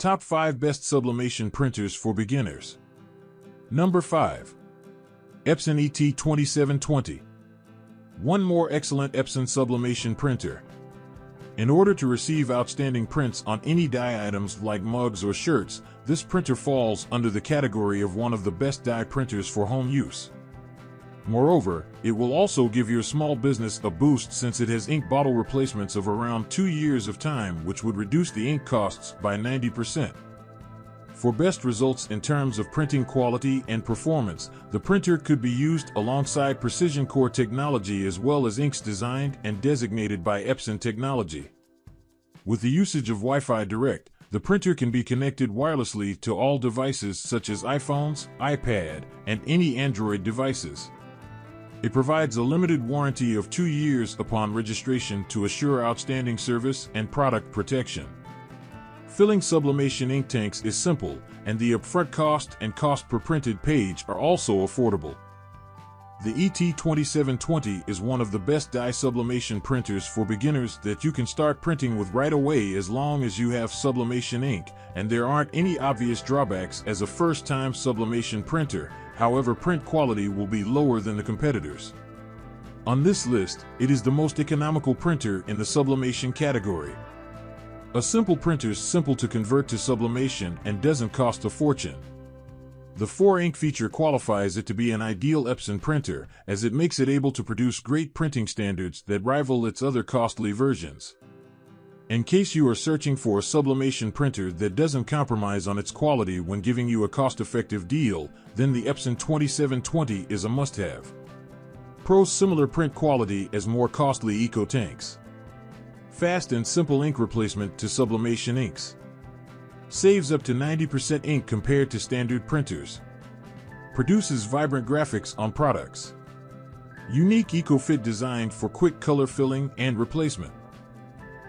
Top 5 Best Sublimation Printers for Beginners. Number 5. Epson ET 2720. One more excellent Epson sublimation printer. In order to receive outstanding prints on any die items like mugs or shirts, this printer falls under the category of one of the best die printers for home use. Moreover, it will also give your small business a boost since it has ink bottle replacements of around 2 years of time, which would reduce the ink costs by 90%. For best results in terms of printing quality and performance, the printer could be used alongside Precision Core technology as well as inks designed and designated by Epson technology. With the usage of Wi-Fi Direct, the printer can be connected wirelessly to all devices such as iPhones, iPad, and any Android devices. It provides a limited warranty of 2 years upon registration to assure outstanding service and product protection. Filling sublimation ink tanks is simple, and the upfront cost and cost per printed page are also affordable. The ET2720 is one of the best die sublimation printers for beginners that you can start printing with right away as long as you have sublimation ink, and there aren't any obvious drawbacks as a first-time sublimation printer. However, print quality will be lower than the competitors. On this list, it is the most economical printer in the sublimation category. A simple printer is simple to convert to sublimation and doesn't cost a fortune. The 4-ink feature qualifies it to be an ideal Epson printer, as it makes it able to produce great printing standards that rival its other costly versions. In case you are searching for a sublimation printer that doesn't compromise on its quality when giving you a cost-effective deal, then the Epson 2720 is a must-have. Pros: similar print quality as more costly eco tanks. Fast and simple ink replacement to sublimation inks. Saves up to 90% ink compared to standard printers. Produces vibrant graphics on products. Unique eco-fit design for quick color filling and replacement.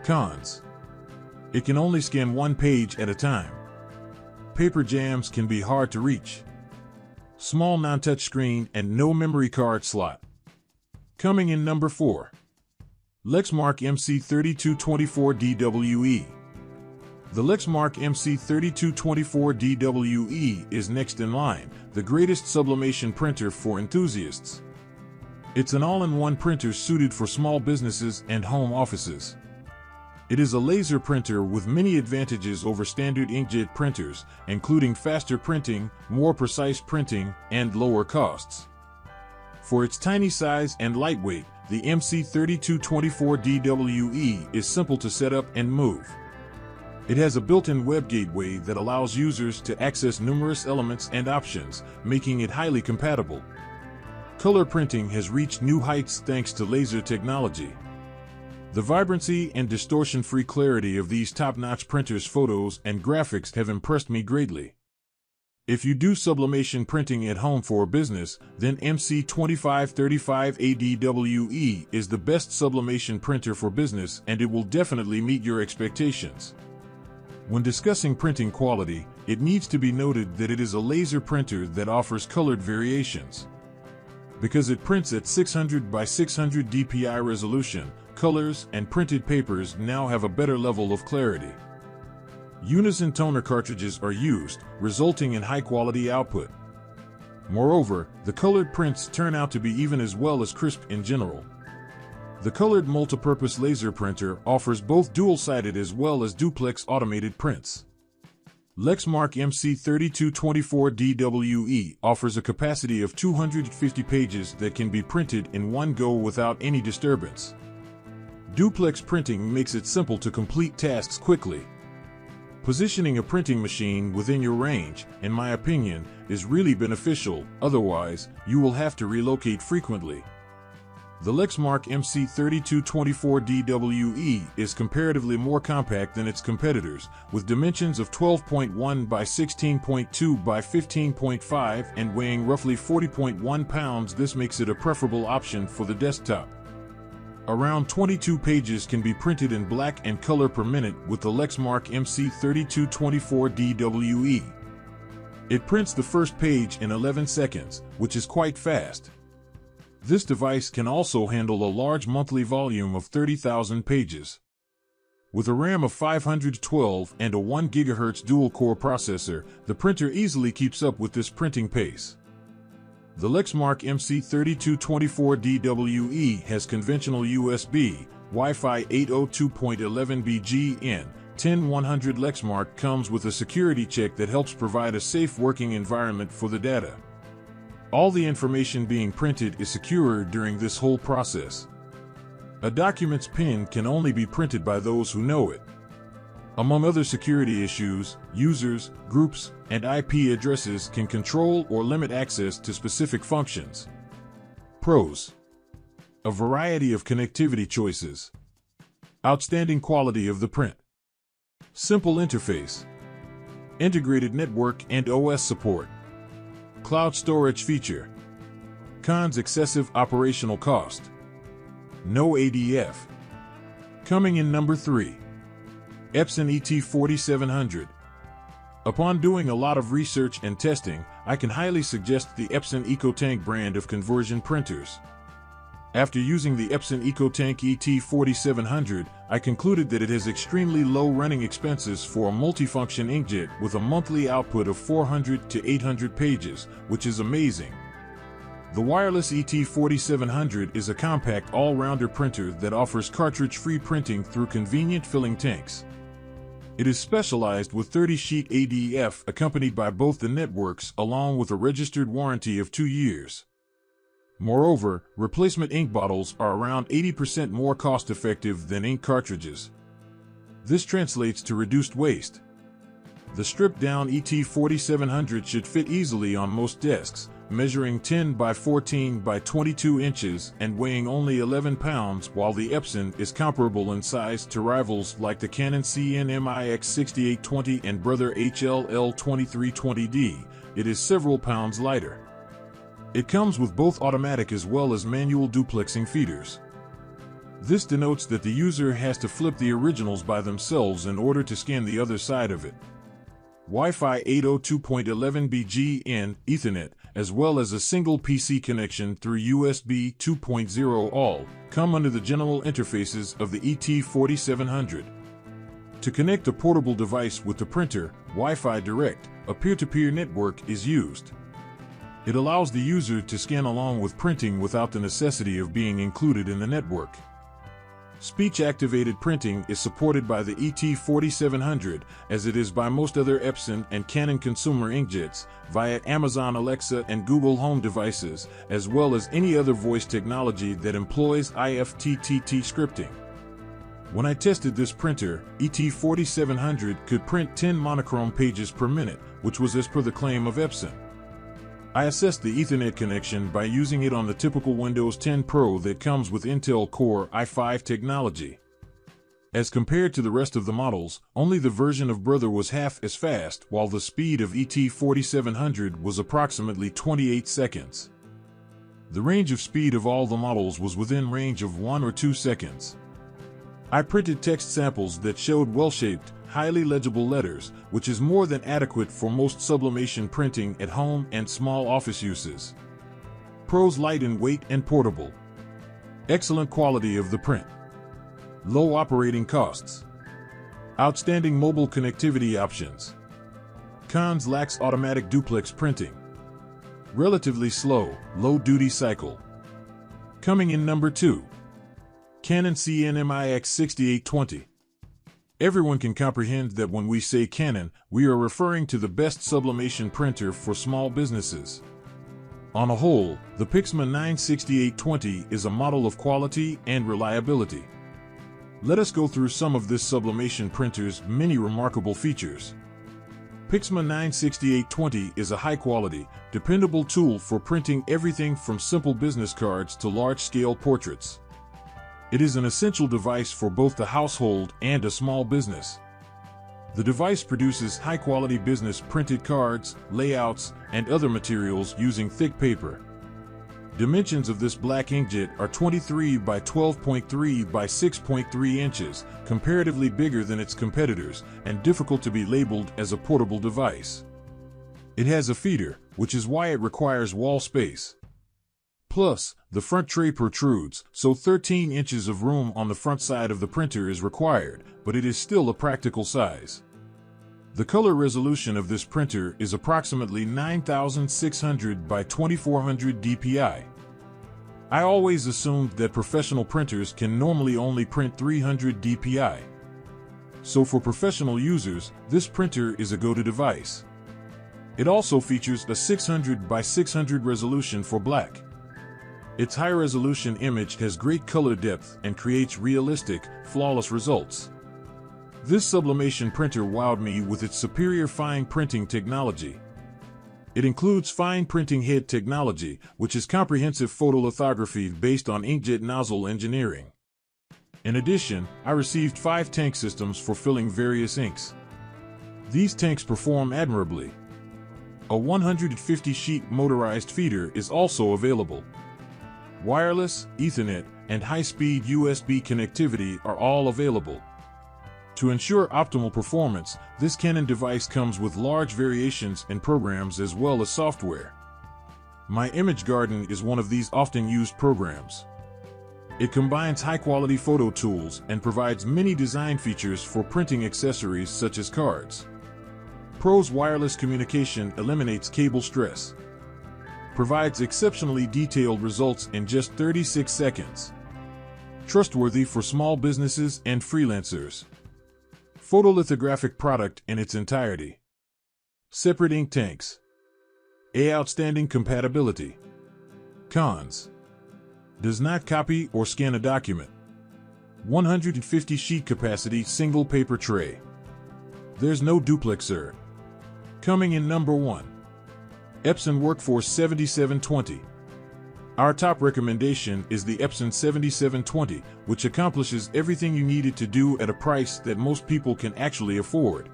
Cons: it can only scan one page at a time. Paper jams can be hard to reach. Small non-touch screen and no memory card slot. Coming in number 4. Lexmark MC3224dwe. The Lexmark MC3224dwe is next in line, the greatest sublimation printer for enthusiasts. It's an all-in-one printer suited for small businesses and home offices. It is a laser printer with many advantages over standard inkjet printers, including faster printing, more precise printing, and lower costs. For its tiny size and lightweight, the MC3224dwe is simple to set up and move. It has a built-in web gateway that allows users to access numerous elements and options, making it highly compatible. Color printing has reached new heights thanks to laser technology. The vibrancy and distortion-free clarity of these top-notch printers' photos and graphics have impressed me greatly. If you do sublimation printing at home for a business, then MC2535adwe is the best sublimation printer for business, and it will definitely meet your expectations. When discussing printing quality, it needs to be noted that it is a laser printer that offers colored variations. Because it prints at 600 by 600 dpi resolution, colors and printed papers now have a better level of clarity. Unison toner cartridges are used, resulting in high-quality output. Moreover, the colored prints turn out to be even as well as crisp in general. The colored multipurpose laser printer offers both dual-sided as well as duplex automated prints. Lexmark MC3224dwe offers a capacity of 250 pages that can be printed in one go without any disturbance. Duplex printing makes it simple to complete tasks quickly. Positioning a printing machine within your range, in my opinion, is really beneficial, otherwise, you will have to relocate frequently. The Lexmark MC3224dwe is comparatively more compact than its competitors, with dimensions of 12.1 by 16.2 by 15.5 and weighing roughly 40.1 pounds. This makes it a preferable option for the desktop. Around 22 pages can be printed in black and color per minute with the Lexmark MC3224dwe. It prints the first page in 11 seconds, which is quite fast. This device can also handle a large monthly volume of 30,000 pages. With a RAM of 512 and a 1 GHz dual-core processor, the printer easily keeps up with this printing pace. The Lexmark MC3224dwe has conventional USB, Wi-Fi 802.11b GN. 10100 Lexmark comes with a security check that helps provide a safe working environment for the data. All the information being printed is secure during this whole process. A document's PIN can only be printed by those who know it. Among other security issues, users, groups, and IP addresses can control or limit access to specific functions. Pros: a variety of connectivity choices. Outstanding quality of the print. Simple interface. Integrated network and OS support. Cloud storage feature. Cons: excessive operational cost. No ADF. Coming in number 3. Epson ET 4700. Upon doing a lot of research and testing, I can highly suggest the Epson EcoTank brand of conversion printers. After using the Epson EcoTank ET 4700, I concluded that it has extremely low running expenses for a multifunction inkjet with a monthly output of 400 to 800 pages, which is amazing. The wireless ET 4700 is a compact all-rounder printer that offers cartridge-free printing through convenient filling tanks. It is specialized with 30-sheet ADF accompanied by both the networks along with a registered warranty of 2 years. Moreover, replacement ink bottles are around 80% more cost-effective than ink cartridges. This translates to reduced waste. The stripped-down ET 4700 should fit easily on most desks, measuring 10 by 14 by 22 inches and weighing only 11 pounds, while the Epson is comparable in size to rivals like the Canon CNMIX6820 and Brother HLL2320D. It is several pounds lighter. It comes with both automatic as well as manual duplexing feeders. This denotes that the user has to flip the originals by themselves in order to scan the other side of it. Wi-Fi 802.11b GN, Ethernet, as well as a single PC connection through USB 2.0 all, come under the general interfaces of the ET 4700. To connect a portable device with the printer, Wi-Fi Direct, a peer-to-peer network, is used. It allows the user to scan along with printing without the necessity of being included in the network. Speech-activated printing is supported by the ET 4700, as it is by most other Epson and Canon consumer inkjets, via Amazon Alexa and Google Home devices, as well as any other voice technology that employs IFTTT scripting. When I tested this printer, ET 4700 could print 10 monochrome pages per minute, which was as per the claim of Epson. I assessed the Ethernet connection by using it on the typical Windows 10 Pro that comes with Intel Core i5 technology. As compared to the rest of the models, only the version of Brother was half as fast, while the speed of ET 4700 was approximately 28 seconds. The range of speed of all the models was within range of 1 or 2 seconds. I printed text samples that showed well-shaped, highly legible letters, which is more than adequate for most sublimation printing at home and small office uses. Pros: light in weight and portable. Excellent quality of the print. Low operating costs. Outstanding mobile connectivity options. Cons: lacks automatic duplex printing. Relatively slow, low duty cycle. Coming in number 2. Canon CNMIX6820. Everyone can comprehend that when we say Canon, we are referring to the best sublimation printer for small businesses. On a whole, the Pixma 96820 is a model of quality and reliability. Let us go through some of this sublimation printer's many remarkable features. Pixma 96820 is a high-quality, dependable tool for printing everything from simple business cards to large-scale portraits. It is an essential device for both the household and a small business. The device produces high-quality business printed cards, layouts, and other materials using thick paper. Dimensions of this black inkjet are 23 by 12.3 by 6.3 inches, comparatively bigger than its competitors, and difficult to be labeled as a portable device. It has a feeder, which is why it requires wall space. Plus, the front tray protrudes, so 13 inches of room on the front side of the printer is required, but it is still a practical size. The color resolution of this printer is approximately 9600 by 2400 dpi. I always assumed that professional printers can normally only print 300 dpi. So for professional users, this printer is a go-to device. It also features a 600 by 600 resolution for black. Its high-resolution image has great color depth and creates realistic, flawless results. This sublimation printer wowed me with its superior fine printing technology. It includes fine printing head technology, which is comprehensive photolithography based on inkjet nozzle engineering. In addition, I received 5 tank systems for filling various inks. These tanks perform admirably. A 150-sheet motorized feeder is also available. Wireless, Ethernet, and high-speed USB connectivity are all available. To ensure optimal performance, this Canon device comes with large variations in programs as well as software. My Image Garden is one of these often used programs. It combines high-quality photo tools and provides many design features for printing accessories such as cards. Pro's wireless communication eliminates cable stress. Provides exceptionally detailed results in just 36 seconds. Trustworthy for small businesses and freelancers. Photolithographic product in its entirety. Separate ink tanks. Outstanding compatibility. Cons. Does not copy or scan a document. 150 sheet capacity single paper tray. There's no duplexer. Coming in number 1. Epson WorkForce 7720. Our top recommendation is the Epson 7720, which accomplishes everything you need it to do at a price that most people can actually afford.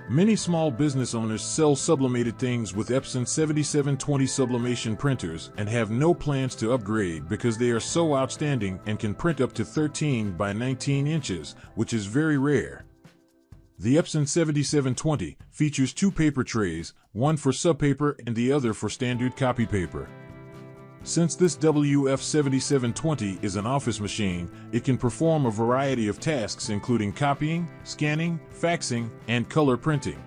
Many small business owners sell sublimated things with Epson 7720 sublimation printers and have no plans to upgrade because they are so outstanding and can print up to 13 by 19 inches, which is very rare. The Epson 7720 features 2 paper trays, one for subpaper and the other for standard copy paper. Since this WF7720 is an office machine, it can perform a variety of tasks including copying, scanning, faxing, and color printing.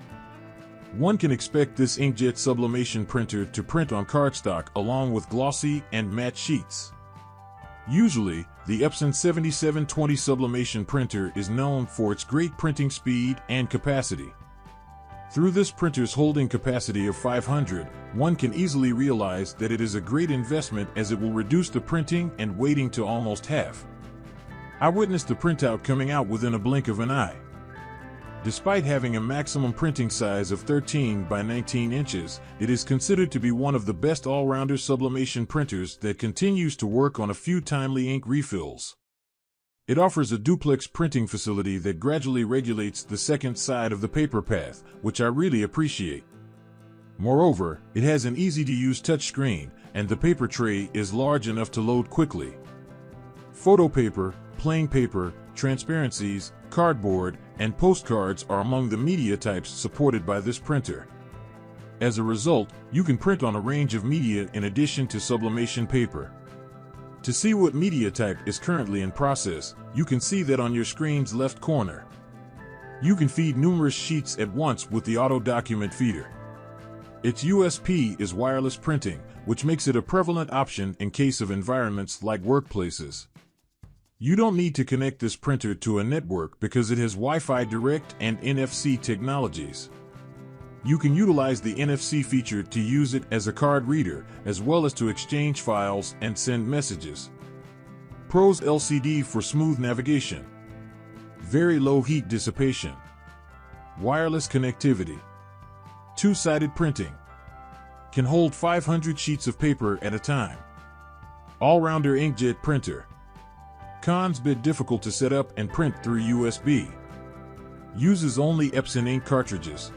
One can expect this inkjet sublimation printer to print on cardstock along with glossy and matte sheets. Usually, the Epson 7720 sublimation printer is known for its great printing speed and capacity. Through this printer's holding capacity of 500, one can easily realize that it is a great investment as it will reduce the printing and waiting to almost half. I witnessed the printout coming out within a blink of an eye. Despite having a maximum printing size of 13 by 19 inches, it is considered to be one of the best all-rounder sublimation printers that continues to work on a few timely ink refills. It offers a duplex printing facility that gradually regulates the second side of the paper path, which I really appreciate. Moreover, it has an easy-to-use touchscreen, and the paper tray is large enough to load quickly. Photo paper, plain paper, transparencies, cardboard, and postcards are among the media types supported by this printer. As a result, you can print on a range of media in addition to sublimation paper. To see what media type is currently in process, you can see that on your screen's left corner. You can feed numerous sheets at once with the auto document feeder. Its USP is wireless printing, which makes it a prevalent option in case of environments like workplaces. You don't need to connect this printer to a network because it has Wi-Fi Direct and NFC technologies. You can utilize the NFC feature to use it as a card reader, as well as to exchange files and send messages. Pro's LCD for smooth navigation. Very low heat dissipation. Wireless connectivity. Two-sided printing. Can hold 500 sheets of paper at a time. All-rounder inkjet printer. Cons: bit difficult to set up and print through USB. Uses only Epson ink cartridges.